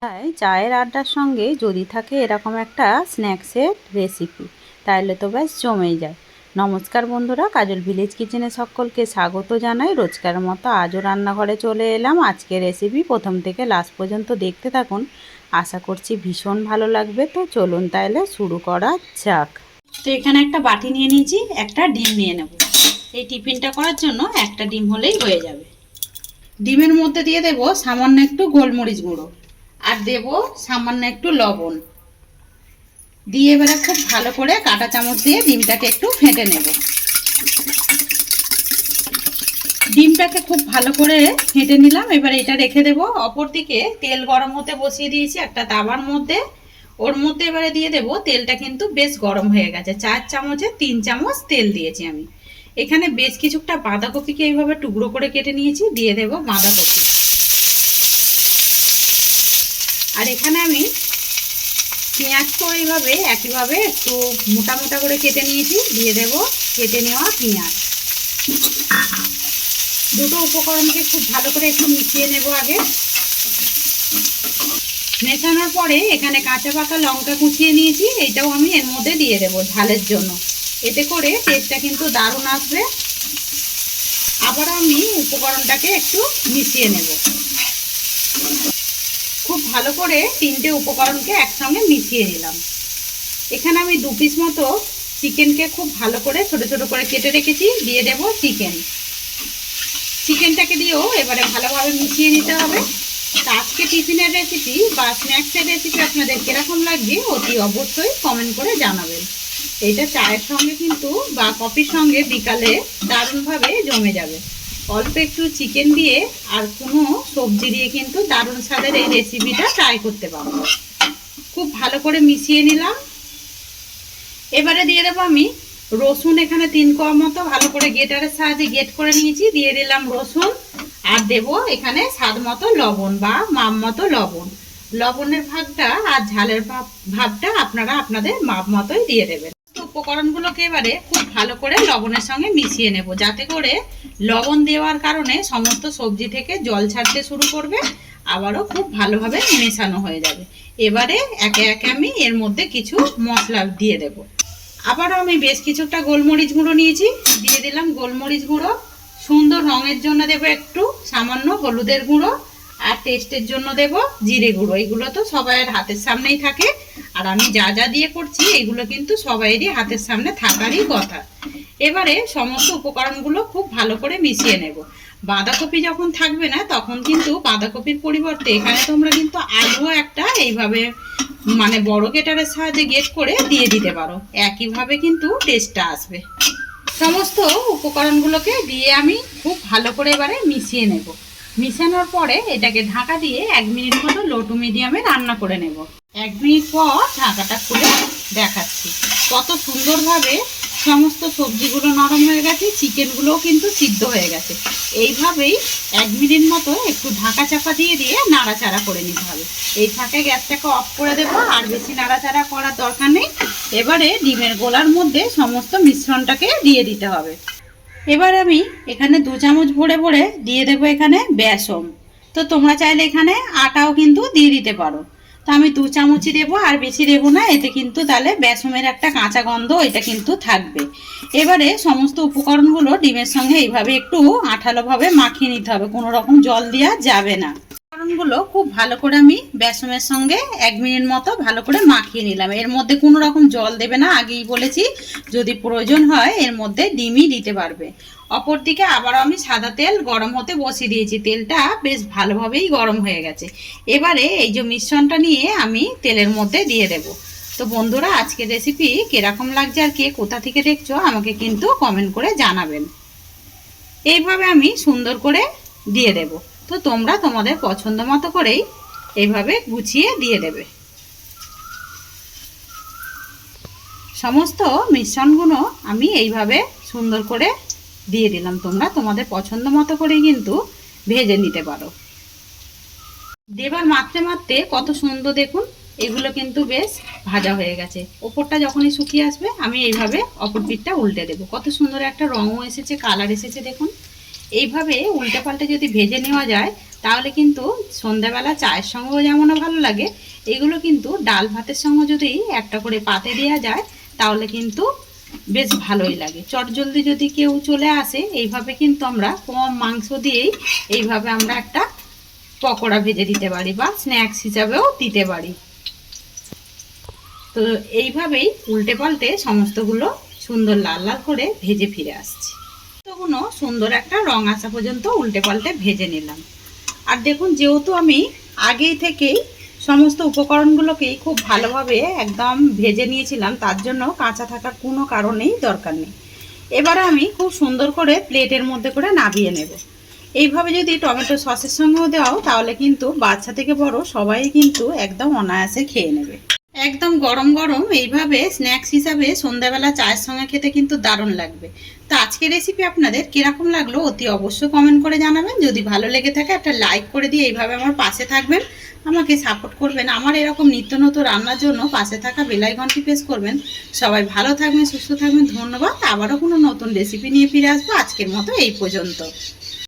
তাই চায়ের আড্ডার সঙ্গে যদি থাকে এরকম একটা স্ন্যাক্সের রেসিপি, তাহলে তো ব্যাস জমেই যায়। নমস্কার বন্ধুরা, কাজল ভিলেজ কিচেনে সকলকে স্বাগত জানাই। রোজকার মতো আজও রান্নাঘরে চলে এলাম। আজকের রেসিপি প্রথম থেকে লাস্ট পর্যন্ত দেখতে থাকুন, আশা করছি ভীষণ ভালো লাগবে। তো চলুন তাহলে শুরু করা যাক। তো এখানে একটা বাটি নিয়ে নিয়েছি, একটা ডিম নিয়ে নেব। এই টিফিনটা করার জন্য একটা ডিম হলেই হয়ে যাবে। ডিমের মধ্যে দিয়ে দেব সামান্য একটু গোলমরিচ গুঁড়ো, আর দেব সামান্য একটু লবণ দিয়ে এবারে খুব ভালো করে কাঁটা চামচ দিয়ে ডিমটাকে একটু ফেটে নেব। ডিমটাকে খুব ভালো করে ফেটে নিলাম। এবারে এটা রেখে দেব। অপর দিকে তেল গরম হতে বসিয়ে দিয়েছি একটা তাওয়ার মধ্যে। ওর মধ্যে এবারে দিয়ে দেব, তেলটা কিন্তু বেশ গরম হয়ে গেছে। 4 চামচে 3 চামচ তেল দিয়েছি আমি। এখানে বেশ কিছুটা বাঁধাকপিকে এইভাবে টুকরো করে কেটে নিয়েছি, দিয়ে দেব বাঁধাকপি। আর এখানে আমি পেঁয়াজটাও এইভাবে একইভাবে একটু মোটা মোটা করে কেটে নিয়েছি, দিয়ে দেব কেটে নেওয়া পেঁয়াজ। দুটো উপকরণকে খুব ভালো করে একটু মিশিয়ে নেব আগে। মেশানোর পরে এখানে কাঁচা পাকা লঙ্কা কুচিয়ে নিয়েছি, এইটাও আমি এর মধ্যে দিয়ে দেব ঝালের জন্য। এতে করে টেস্টটা কিন্তু দারুণ আসবে। আবার আমি উপকরণটাকে একটু মিশিয়ে নেব। খুব ভালো করে তিনটে উপকরণকে একসঙ্গে মিশিয়ে নিলাম। এখানে আমি 2 পিস মতো চিকেনকে খুব ভালো করে ছোট ছোট করে কেটে রেখেছি, দিয়ে দেব চিকেনটাকে দিয়েও এবারে ভালোভাবে মিশিয়ে নিতে হবে। আজকে টিফিনের রেসিপি বা স্ন্যাক্সের রেসিপি আপনাদের কিরকম লাগবে অতি অবশ্যই কমেন্ট করে জানাবেন। এটা চায়ের সঙ্গে কিন্তু বা কফির সঙ্গে বিকালে দারুণভাবে জমে যাবে। অল্প একটু চিকেন দিয়ে আর কোনো সবজি দিয়ে কিন্তু দারুণ স্বাদের এই রেসিপিটা ট্রাই করতে পারবো। খুব ভালো করে মিশিয়ে নিলাম। এবারে দিয়ে দেবো আমি রসুন। এখানে 3 কোয়া মতো ভালো করে গ্রেটারের সাহায্যে গ্রেট করে নিয়েছি, দিয়ে দিলাম রসুন। আর দেব এখানে স্বাদ মতো লবণ বা মাপ মতো লবণ। লবণের ভাগটা আর ঝালের ভাগটা আপনারা আপনাদের মাপ মতোই দিয়ে দেবেন। উপকরণগুলোকে এবারে খুব ভালো করে লবণের সঙ্গে মিশিয়ে নেব, যাতে করে লবণ দেওয়ার কারণে সমস্ত সবজি থেকে জল ছাড়তে শুরু করবে, আবারও খুব ভালোভাবে মেশানো হয়ে যাবে। এবারে একে একে আমি এর মধ্যে কিছু মশলা দিয়ে দেব। আবারও আমি বেশ কিছুটা গোলমরিচ গুঁড়ো নিয়েছি, দিয়ে দিলাম গোলমরিচ গুঁড়ো। সুন্দর রঙের জন্য দেব একটু সামান্য হলুদের গুঁড়ো, আর টেস্টের জন্য দেব জিরে গুঁড়ো। এগুলো তো সবাইয়ের হাতের সামনেই থাকে, আর আমি যা যা দিয়ে করছি এগুলো কিন্তু সবাইয়েরই হাতের সামনে থাকারই কথা। এবারে সমস্ত উপকরণগুলো খুব ভালো করে মিশিয়ে নেব। বাঁধাকপি যখন থাকবে না তখন কিন্তু বাঁধাকপির পরিবর্তে এখানে তোমরা কিন্তু আলুও একটা এইভাবে মানে বড় গ্রেটারের সাহায্যে গ্রেট করে দিয়ে দিতে পারো, একইভাবে কিন্তু টেস্টটা আসবে। সমস্ত উপকরণগুলোকে দিয়ে আমি খুব ভালো করে এবারে মিশিয়ে নেব। মিশানোর পরে এটাকে ঢাকা দিয়ে 1 মিনিট মতো লো টু মিডিয়ামে রান্না করে নেব। 1 মিনিট পর ঢাকাটা খুলে দেখাচ্ছি কত সুন্দরভাবে সমস্ত সবজিগুলো নরম হয়ে গেছে, চিকেনগুলোও কিন্তু সিদ্ধ হয়ে গেছে। এইভাবেই 1 মিনিট মতো একটু ঢাকা চাপা দিয়ে দিয়ে নাড়াচাড়া করে নিতে হবে। এই ফাঁকে গ্যাসটাকে অফ করে দেবো, আর বেশি নাড়াচাড়া করার দরকার নেই। এবারে ডিমের গোলার মধ্যে সমস্ত মিশ্রণটাকে দিয়ে দিতে হবে। এবার আমি এখানে 2 চামচ ভরে ভরে দিয়ে দেবো এখানে বেসন। তো তোমরা চাইলে এখানে আটাও কিন্তু দিয়ে দিতে পারো। তো আমি 2 চামচই দেবো, আর বেশি দেবো না, এতে কিন্তু তাহলে বেসনের একটা কাঁচা গন্ধ এটা কিন্তু থাকবে। এবারে সমস্ত উপকরণগুলো ডিমের সঙ্গে এইভাবে একটু আঠালোভাবে মাখিয়ে নিতে হবে, কোনো রকম জল দেওয়া যাবে না। উপকরণগুলো খুব ভালো করে আমি বেসনের সঙ্গে 1 মিনিট মতো ভালো করে মাখিয়ে নিলাম। এর মধ্যে কোনো রকম জল দেবে না, আগেই বলেছি। যদি প্রয়োজন হয় এর মধ্যে ডিমই দিতে পারবে। অপর দিকে আবারও আমি সাদা তেল গরম হতে বসিয়ে দিয়েছি। তেলটা বেশ ভালোভাবেই গরম হয়ে গেছে। এবারে এই যে মিশ্রণটা নিয়ে আমি তেলের মধ্যে দিয়ে দেব। তো বন্ধুরা, আজকের রেসিপি কিরকম লাগছে আর কে কোথা থেকে দেখছো আমাকে কিন্তু কমেন্ট করে জানাবেন। এইভাবে আমি সুন্দর করে দিয়ে দেব। তো তোমরা তোমাদের পছন্দ মতো করেই এইভাবে গুছিয়ে দিয়ে দেবে। সমস্ত মিশ্রণগুলো আমি এইভাবে সুন্দর করে দিয়ে দিলাম। তোমরা তোমাদের পছন্দ মতো করেই কিন্তু ভেজে নিতে পারো। দেবার মাত্রে মাত্রে কত সুন্দর দেখুন, এগুলো কিন্তু বেশ ভাজা হয়ে গেছে। ওপরটা যখনই শুকিয়ে আসবে আমি এইভাবে অপর পিঠটা উল্টে দেবো। কত সুন্দর একটা রঙও এসেছে, কালার এসেছে দেখুন। এইভাবে উল্টে পাল্টে যদি ভেজে নেওয়া যায় তাহলে কিন্তু সন্ধ্যাবেলা চায়ের সঙ্গেও যেমন ভালো লাগে, এগুলো কিন্তু ডাল ভাতের সঙ্গে যদি একটা করে পাতে দেওয়া যায় তাহলে কিন্তু বেশ ভালোই লাগে। চটজলদি যদি কেউ চলে আসে, এইভাবে কিন্তু আমরা কম মাংস দিয়েই এইভাবে আমরা একটা পকোড়া ভেজে দিতে পারি বা স্ন্যাক্স হিসাবেও দিতে পারি। তো এইভাবেই উল্টে পাল্টে সমস্তগুলো সুন্দর লাল লাল করে ভেজে ফিরে আসছি। তখনও সুন্দর একটা রং আসা পর্যন্ত উল্টে পাল্টে ভেজে নিলাম। আর দেখুন, যেহেতু আমি আগেই থেকেই সমস্ত উপকরণগুলোকেই খুব ভালোভাবে একদম ভেজে নিয়েছিলাম, তার জন্য কাঁচা থাকার কোনো কারণেই দরকার নেই। এবারে আমি খুব সুন্দর করে প্লেটের মধ্যে করে নামিয়ে নেব। এইভাবে যদি টমেটো সসের সঙ্গেও দেওয়াও তাহলে কিন্তু বাচ্চা থেকে বড় সবাই কিন্তু একদম অনায়াসে খেয়ে নেবে। একদম গরম গরম এইভাবে স্ন্যাক্স হিসাবে সন্ধ্যাবেলা চায়ের সঙ্গে খেতে কিন্তু দারুণ লাগবে। তো আজকের রেসিপি আপনাদের কিরকম লাগলো অতি অবশ্যই কমেন্ট করে জানাবেন। যদি ভালো লেগে থাকে একটা লাইক করে দিয়ে এইভাবে আমার পাশে থাকবেন, আমাকে সাপোর্ট করবেন। আমার এরকম নিত্য নতুন রান্নার জন্য পাশে থাকা বেল আইকনটি প্রেস করবেন। সবাই ভালো থাকবেন, সুস্থ থাকবেন। ধন্যবাদ। আবারও কোনো নতুন রেসিপি নিয়ে ফিরে আসবো। আজকের মতো এই পর্যন্ত।